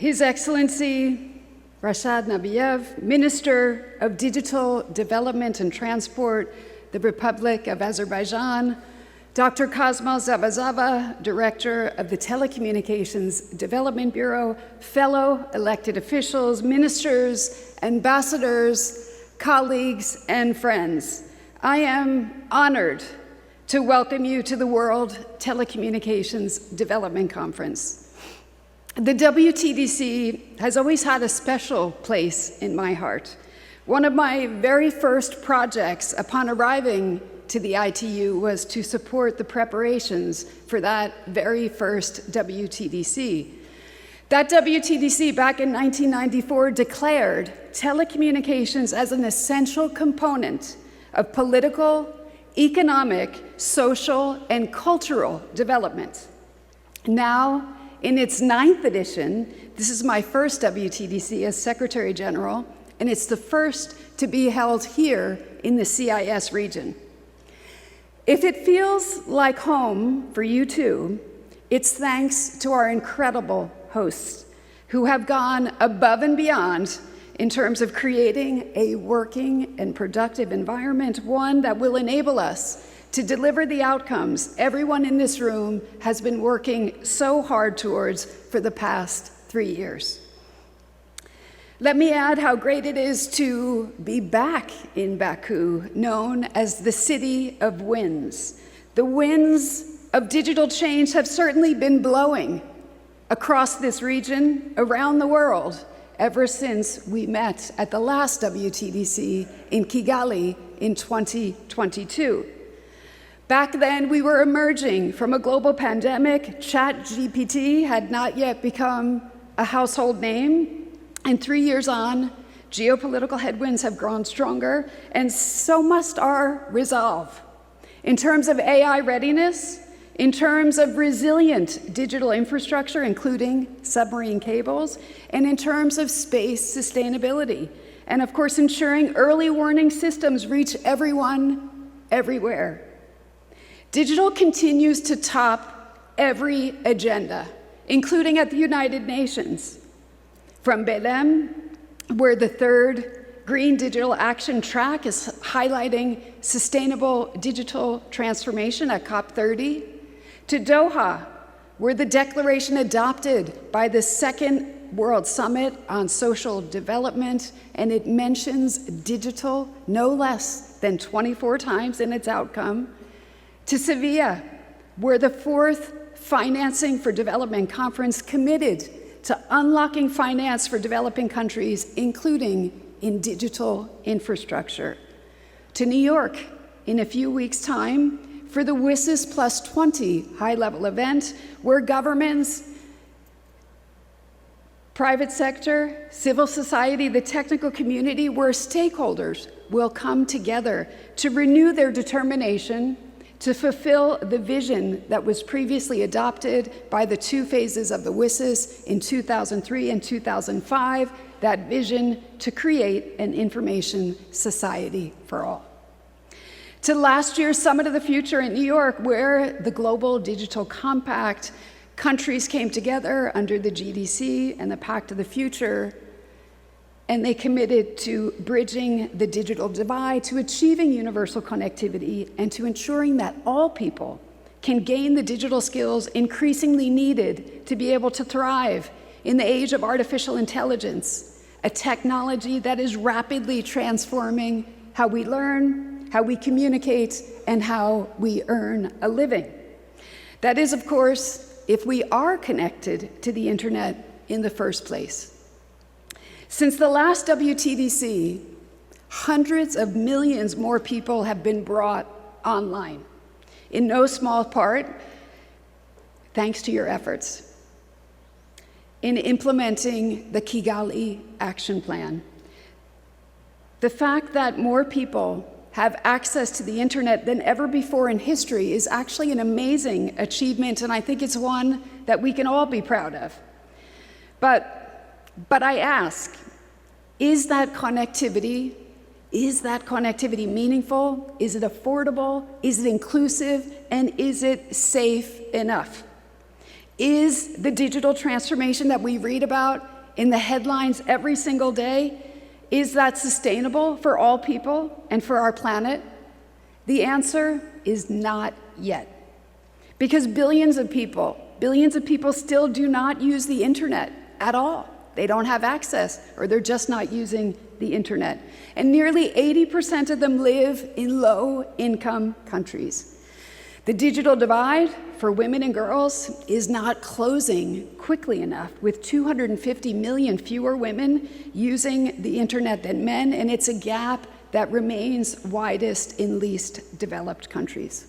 His Excellency Rashad Nabiev, Minister of Digital Development and Transport, the Republic of Azerbaijan, Dr. Kazmal Zavazava, Director of the Telecommunications Development Bureau, fellow elected officials, ministers, ambassadors, colleagues, and friends. I am honored to welcome you to the World Telecommunications Development Conference. The WTDC has always had a special place in my heart. One of my very first projects upon arriving to the ITU was to support the preparations for that very first WTDC. That WTDC back in 1994 declared telecommunications as an essential component of political, economic, social, and cultural development. Now, in its 9th edition, this is my first WTDC as Secretary General, and it's the first to be held here in the CIS region. If it feels like home for you too, it's thanks to our incredible hosts who have gone above and beyond in terms of creating a working and productive environment, one that will enable us to deliver the outcomes everyone in this room has been working so hard towards for the past 3 years. Let me add how great it is to be back in Baku, known as the City of Winds. The winds of digital change have certainly been blowing across this region, around the world, ever since we met at the last WTDC in Kigali in 2022. Back then, we were emerging from a global pandemic. ChatGPT had not yet become a household name. And 3 years on, geopolitical headwinds have grown stronger, and so must our resolve. In terms of AI readiness, in terms of resilient digital infrastructure, including submarine cables, and in terms of space sustainability, and of course, ensuring early warning systems reach everyone, everywhere. Digital continues to top every agenda, including at the United Nations. From Belém, where the 3rd Green Digital Action Track is highlighting sustainable digital transformation at COP30, to Doha, where the declaration adopted by the 2nd World Summit on Social Development, and it mentions digital no less than 24 times in its outcome, to Sevilla, where the 4th Financing for Development Conference committed to unlocking finance for developing countries, including in digital infrastructure. To New York in a few weeks' time for the WSIS Plus 20 high-level event, where governments, private sector, civil society, the technical community, where stakeholders will come together to renew their determination to fulfill the vision that was previously adopted by the 2 phases of the WSIS in 2003 and 2005, that vision to create an information society for all. To last year's Summit of the Future in New York, where the Global Digital Compact countries came together under the GDC and the Pact of the Future, and they committed to bridging the digital divide, to achieving universal connectivity, and to ensuring that all people can gain the digital skills increasingly needed to be able to thrive in the age of artificial intelligence, a technology that is rapidly transforming how we learn, how we communicate, and how we earn a living. That is, of course, if we are connected to the internet in the first place. Since the last WTDC, hundreds of millions more people have been brought online, in no small part thanks to your efforts in implementing the Kigali Action Plan. The fact that more people have access to the internet than ever before in history is actually an amazing achievement, and I think it's one that we can all be proud of. But I ask, is that connectivity meaningful? Is it affordable? Is it inclusive? And is it safe enough? Is the digital transformation that we read about in the headlines every single day, is that sustainable for all people and for our planet? The answer is not yet. Because billions of people still do not use the internet at all. They don't have access, or they're just not using the internet. And nearly 80% of them live in low-income countries. The digital divide for women and girls is not closing quickly enough, with 250 million fewer women using the internet than men, and it's a gap that remains widest in least developed countries.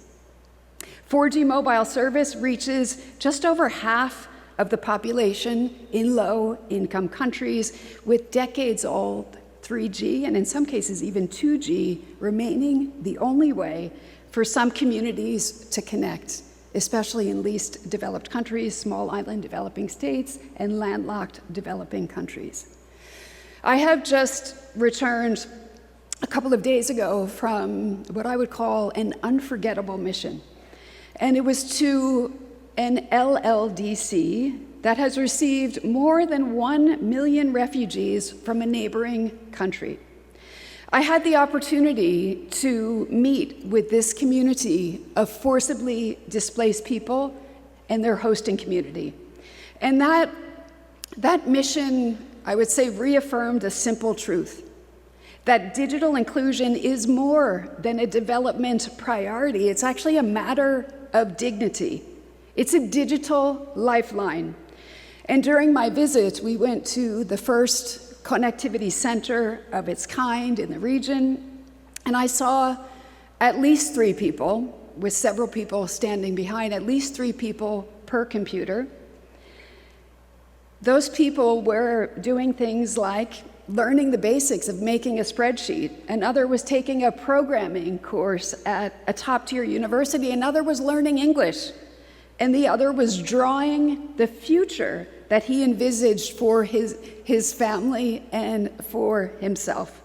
4G mobile service reaches just over half of the population in low-income countries, with decades-old 3G, and in some cases even 2G, remaining the only way for some communities to connect, especially in least developed countries, small island developing states, and landlocked developing countries. I have just returned a couple of days ago from what I would call an unforgettable mission. And it was to an LLDC that has received more than 1 million refugees from a neighboring country. I had the opportunity to meet with this community of forcibly displaced people and their hosting community. And that mission, I would say, reaffirmed a simple truth, that digital inclusion is more than a development priority. It's actually a matter of dignity. It's a digital lifeline. And during my visit, we went to the first connectivity center of its kind in the region, and I saw at least 3 people, with several people standing behind, at least 3 people per computer. Those people were doing things like learning the basics of making a spreadsheet. Another was taking a programming course at a top-tier university. Another was learning English. And the other was drawing the future that he envisaged for his family and for himself.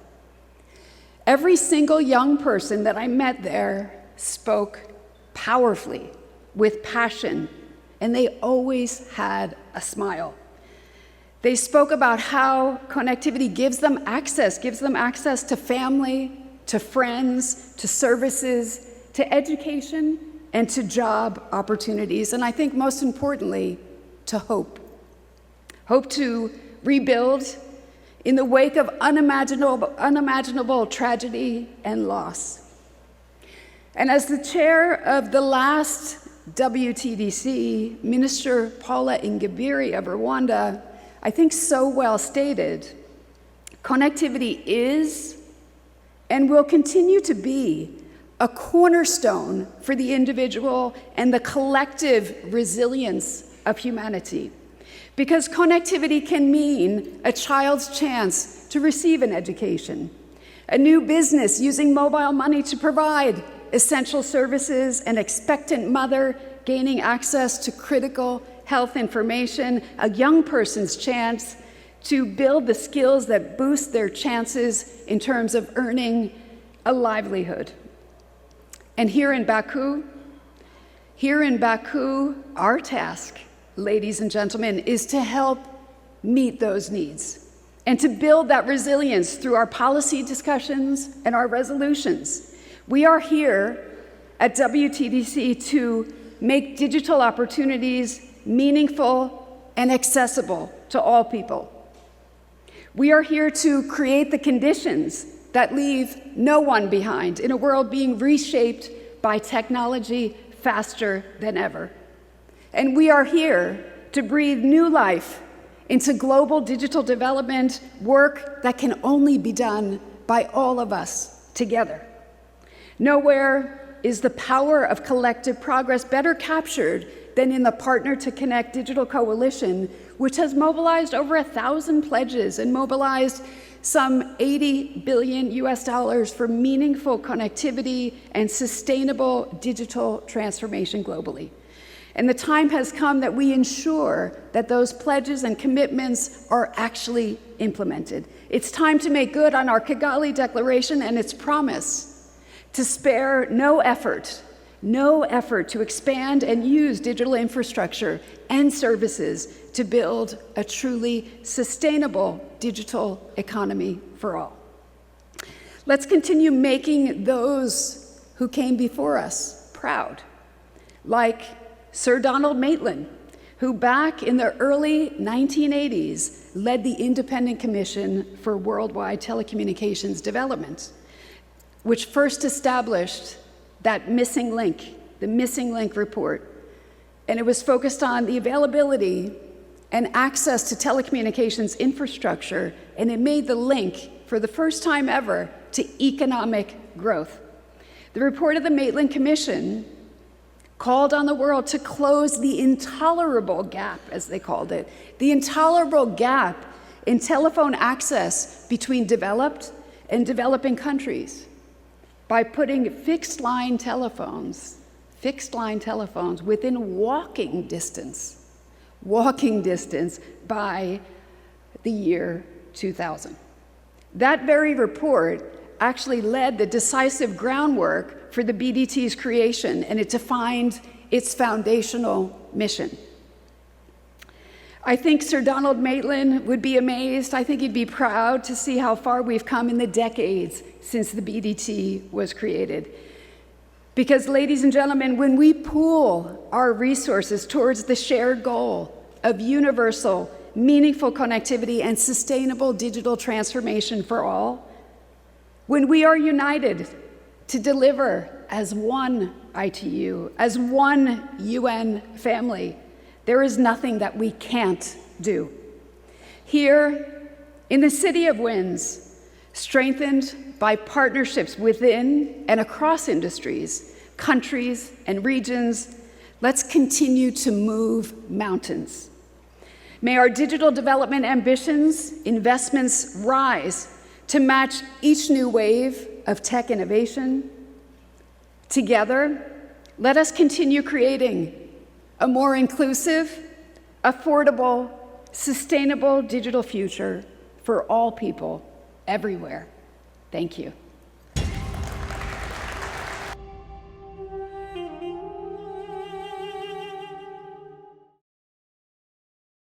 Every single young person that I met there spoke powerfully, with passion, and they always had a smile. They spoke about how connectivity gives them access to family, to friends, to services, to education, and to job opportunities, and I think most importantly, to hope. Hope to rebuild in the wake of unimaginable tragedy and loss. And as the chair of the last WTDC, Minister Paula Ingabire of Rwanda, I think so well stated, connectivity is and will continue to be a cornerstone for the individual and the collective resilience of humanity. Because connectivity can mean a child's chance to receive an education, a new business using mobile money to provide essential services, an expectant mother gaining access to critical health information, a young person's chance to build the skills that boost their chances in terms of earning a livelihood. And here in Baku, our task, ladies and gentlemen, is to help meet those needs and to build that resilience through our policy discussions and our resolutions. We are here at WTDC to make digital opportunities meaningful and accessible to all people. We are here to create the conditions that leave no one behind in a world being reshaped by technology faster than ever. And we are here to breathe new life into global digital development, work that can only be done by all of us together. Nowhere is the power of collective progress better captured than in the Partner to Connect Digital Coalition, which has mobilized over 1,000 pledges and mobilized some $80 billion for meaningful connectivity and sustainable digital transformation globally. And the time has come that we ensure that those pledges and commitments are actually implemented. It's time to make good on our Kigali Declaration and its promise to spare no effort no effort to expand and use digital infrastructure and services to build a truly sustainable digital economy for all. Let's continue making those who came before us proud, like Sir Donald Maitland, who back in the early 1980s led the Independent Commission for Worldwide Telecommunications Development, which first established that missing link, the missing link report. And it was focused on the availability and access to telecommunications infrastructure, and it made the link for the first time ever to economic growth. The report of the Maitland Commission called on the world to close the intolerable gap, as they called it, the intolerable gap in telephone access between developed and developing countries by putting fixed line telephones within walking distance by the year 2000. That very report actually led the decisive groundwork for the BDT's creation, and it defined its foundational mission. I think Sir Donald Maitland would be amazed. I think he'd be proud to see how far we've come in the decades since the BDT was created. Because, ladies and gentlemen, when we pool our resources towards the shared goal of universal, meaningful connectivity and sustainable digital transformation for all, when we are united to deliver as one ITU, as one UN family, there is nothing that we can't do. Here, in the City of Winds, strengthened by partnerships within and across industries, countries, and regions, let's continue to move mountains. May our digital development ambitions, investments rise to match each new wave of tech innovation. Together, let us continue creating a more inclusive, affordable, sustainable digital future for all people everywhere. Thank you.